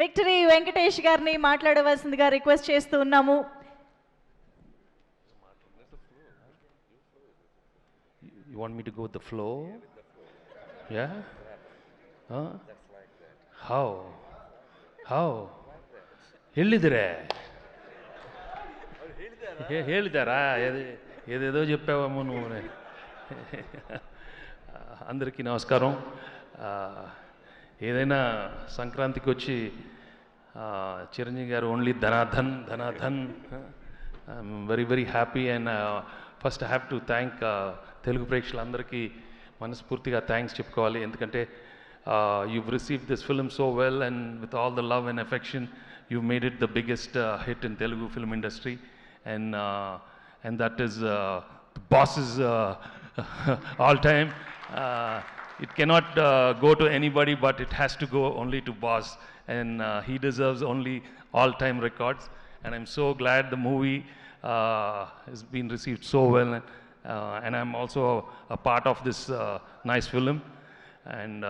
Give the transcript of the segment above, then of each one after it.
Victory Venkatesh గారిని మాట్లాడవలసిందిగా request చేస్తూ ఉన్నాము. You want me to go with the flow? Yeah? Huh? How? ಹೇಳಿದಿರೆ ಹೇಳಿದಾರಾ ఏదేదో చెప్పావమ్మా నువ్వు. అందరికీ నమస్కారం. ఏదైనా సంక్రాంతికి వచ్చి చిరంజీవి గారు ఓన్లీ ధనాధన్ I'm very very happy. And first I have to thank Telugu ప్రేక్షకులందరికీ మనస్ఫూర్తిగా థ్యాంక్స్ చెప్పుకోవాలి. ఎందుకంటే you've received this film so well, and with all the love and affection you've made it the biggest hit in Telugu film industry, and that is the boss's all time. It cannot go to anybody, but it has to go only to boss, and he deserves only all time records. And I'm so glad the movie has been received so well, and I'm also a part of this nice film. And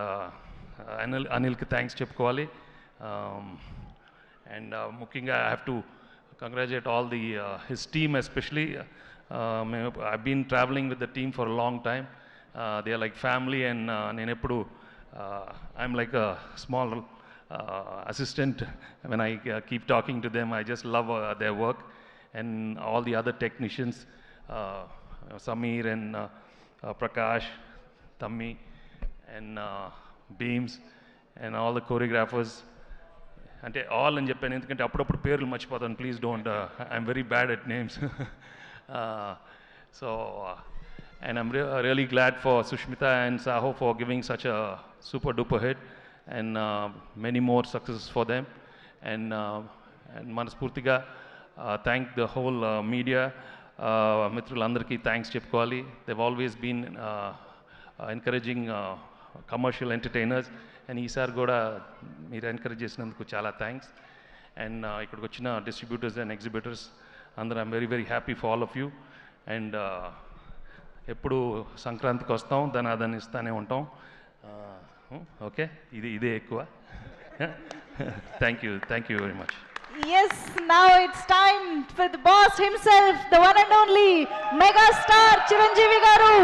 Anilki thanks చెప్పుకోవాలి. And ముఖ్యంగా I have to congratulate all the his team especially. I've been traveling with the team for a long time. They are like family, and నేను ఎప్పుడు I'm like a small assistant when I keep talking to them. I just love their work, and all the other technicians, Samir and Prakash, Tammi, and Beams, and all the choreographers. అంటే all అని చెప్పాను ఎందుకంటే అప్పుడప్పుడు పేర్లు మర్చిపోతాను. Please don't, I'm very bad at names. So and I'm really glad for Sushmita and Saho for giving such a super duper hit, and many more successes for them. And మనస్ఫూర్తిగా thank the whole media మిత్రులందరికీ thanks చెప్పుకోవాలి. they've always been encouraging commercial entertainers, and ఈసారి కూడా మీరు encourage చేసినందుకు చాలా thanks. And ఇక్కడికి వచ్చిన డిస్ట్రిబ్యూటర్స్ అండ్ ఎగ్జిబిటర్స్ అందరూ I'm very very happy for all of you. And ఎప్పుడు సంక్రాంతికి వస్తాం, దాన్ని ఇస్తానే ఉంటాం. ఓకే, ఇదే ఎక్కువ. Thank you very much. Yes, now it's time for the boss himself, the one and only mega star Chiranjeevi garu.